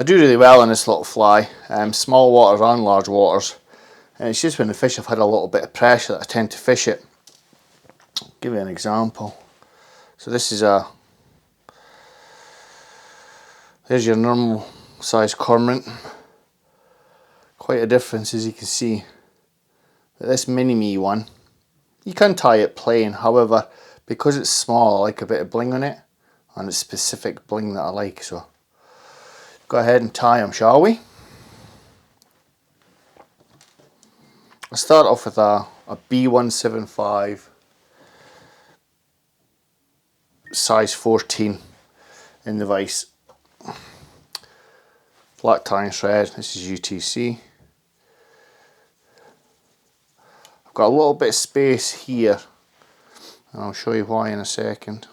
I do really well on this little fly, small waters and large waters, and it's just when the fish have had a little bit of pressure that I tend to fish it. I'll give you an example. So this is there's your normal size cormorant. Quite a difference, as you can see. But this mini-me one, you can tie it plain, however, because it's small I like a bit of bling on it, and it's specific bling that I like, so go ahead and tie them, shall we? I'll start off with a B175 size 14 in the vise. Flat tying thread, this is UTC. I've got a little bit of space here, and I'll show you why in a second.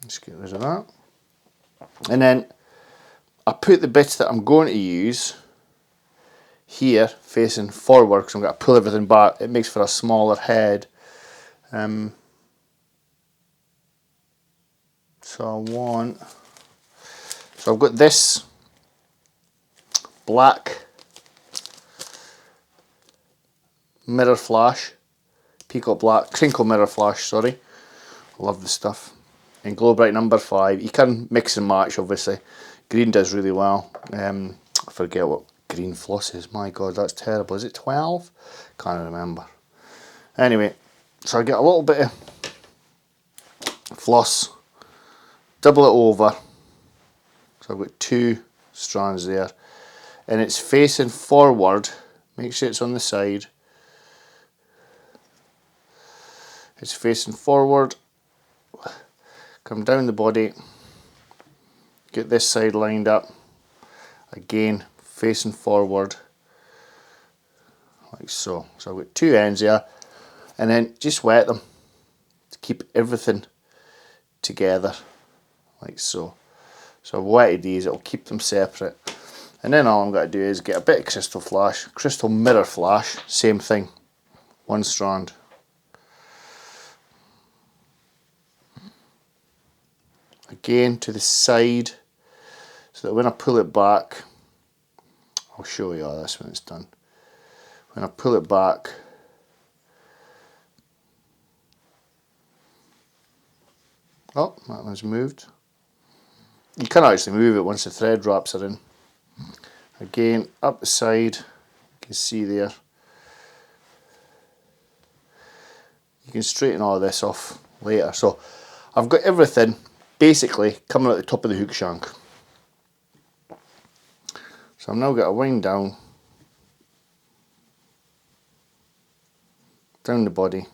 Let's get rid of that. And then I put the bits that I'm going to use here facing forward, because I'm going to pull everything back. It makes for a smaller head. So I've got this black mirror flash, peacock black, crinkle mirror flash, sorry. Love the stuff. In Glow Bright number 5. You can mix and match, obviously. Green does really well. I forget what green floss is. My God, that's terrible. Is it 12? Can't remember. Anyway, so I get a little bit of floss, double it over. So I've got 2 strands there. And it's facing forward. Make sure it's on the side. It's facing forward. Come down the body. Get this side lined up. Again, facing forward. Like so. So I've got 2 ends there. And then just wet them to keep everything together. Like so. So I've wetted these, it'll keep them separate. And then all I'm going to do is get a bit of crystal mirror flash, same thing, 1 strand. Again to the side, so that when I pull it back, I'll show you all this when it's done. When I pull it back, oh, that one's moved. You can actually move it once the thread wraps are in. Again, up the side, you can see there. You can straighten all this off later. So I've got everything basically coming at the top of the hook shank. So I'm now going to wind down the body.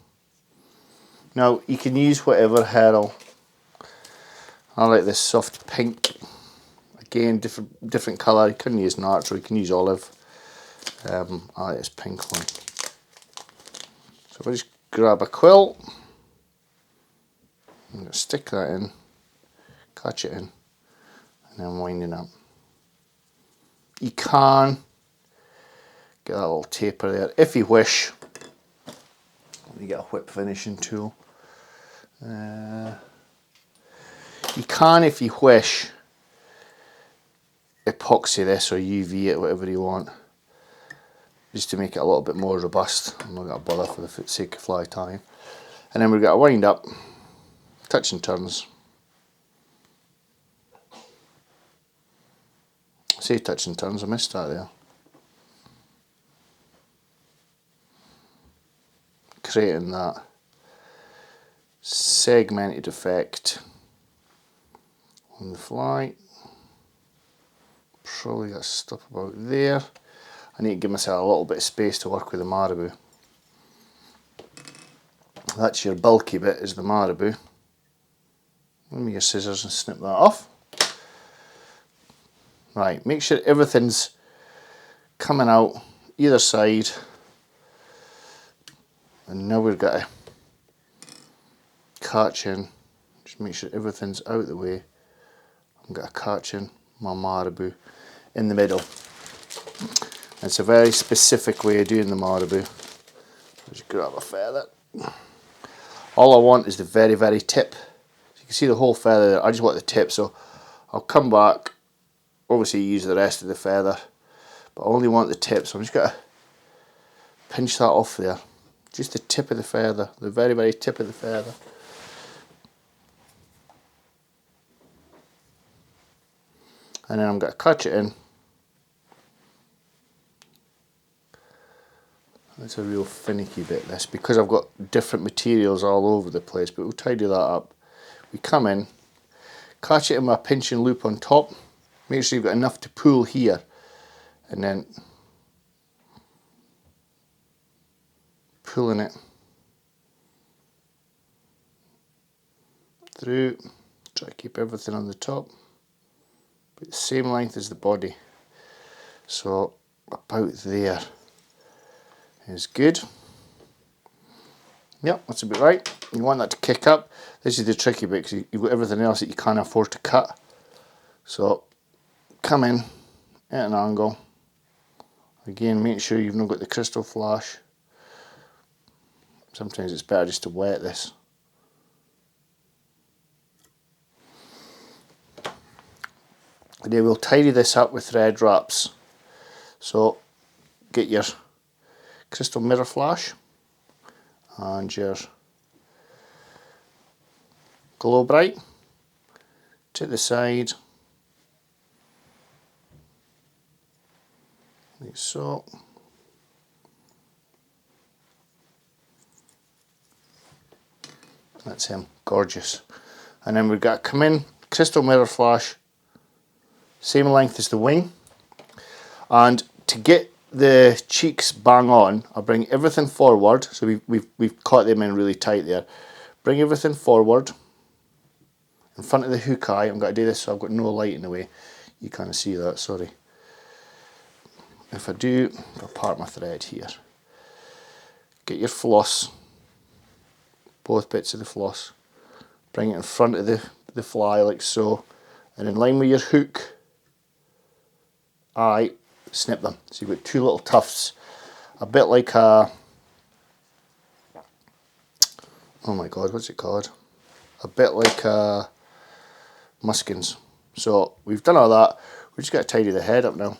Now you can use whatever herring. I like this soft pink. Again, different colour. You can use natural, you can use olive. I like this pink one. So if I just grab a quill, I'm going to stick that in, catch it in, and then winding up. You can get that little taper there if you wish. You get a whip finishing tool. You can, if you wish, epoxy this or UV it, whatever you want, just to make it a little bit more robust. I'm not going to bother for the sake of fly tying. And then we've got to wind up, touch and turns. I say touch and turns, I missed that there. Creating that segmented effect on the fly. Probably got stuff about there. I need to give myself a little bit of space to work with the marabou. That's your bulky bit, is the marabou. Give me your scissors and snip that off. Right, make sure everything's coming out either side. And now we've got to catch in. Just make sure everything's out of the way. I'm going to catch in my marabou in the middle. It's a very specific way of doing the marabou. Just grab a feather. All I want is the very, very tip. So you You can see the whole feather there. I just want the tip, so I'll come back, obviously use the rest of the feather, but I only want the tip, so I'm just going to pinch that off there. Just the tip of the feather, the very, very tip of the feather. And then I'm going to catch it in. That's a real finicky bit, this, because I've got different materials all over the place, but we'll tidy that up. We come in, catch it in my pinching loop on top, make sure you've got enough to pull here, and then pulling it through, try to keep everything on the top, but the same length as the body, so about there is good. Yep, that's about right. You want that to kick up. This is the tricky bit because you've got everything else that you can't afford to cut. So come in at an angle. Again, make sure you've not got the crystal flash. Sometimes it's better just to wet this. And then we'll tidy this up with thread wraps. So get your crystal mirror flash and your glow bright to the side, like so. That's him, gorgeous. And then we've got to come in, crystal mirror flash, same length as the wing, and to get the cheeks bang on, I'll bring everything forward. So we've caught them in really tight there. Bring everything forward in front of the hook eye. I'm going to do this so I've got no light in the way. You can't see that, sorry. If I do, I'll part my thread here. Get your floss, both bits of the floss. Bring it in front of the fly like so, and in line with your hook eye, snip them. So you've got two little tufts, a bit like a, oh my god, what's it called? A bit like a muskins. So we've done all that, we just got to tidy the head up now.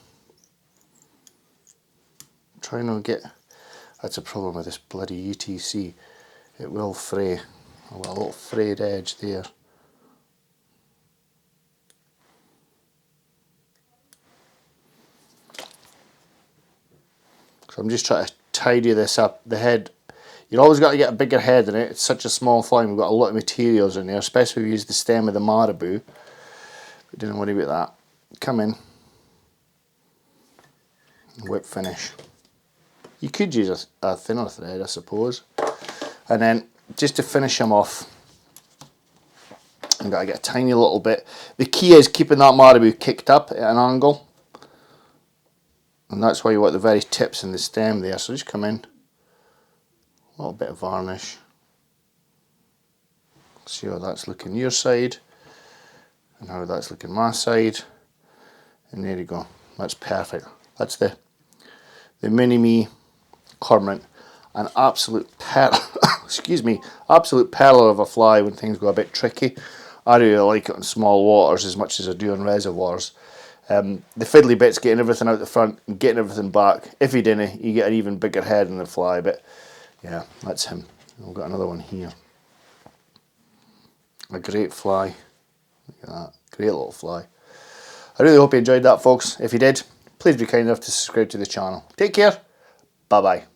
Try not to get, that's a problem with this bloody UTC, it will fray. I've got a little frayed edge there. So I'm just trying to tidy this up. The head, you've always got to get a bigger head in it. It's such a small fly. We've got a lot of materials in there, especially if we use the stem of the marabou. But don't worry about that. Come in, whip finish. You could use a thinner thread, I suppose. And then just to finish them off, I've got to get a tiny little bit. The key is keeping that marabou kicked up at an angle. And that's why you want the very tips in the stem there. So just come in, a little bit of varnish. See how that's looking your side, and how that's looking my side. And there you go. That's perfect. That's the mini-me cormorant. An absolute excuse me, absolute pearl of a fly when things go a bit tricky. I really like it on small waters as much as I do on reservoirs. The fiddly bit's getting everything out the front and getting everything back. If you didn't, you get an even bigger head in the fly, but yeah, that's him. We've got another one here. A great fly. Look at that. Great little fly. I really hope you enjoyed that, folks. If you did, please be kind enough to subscribe to the channel. Take care. Bye-bye.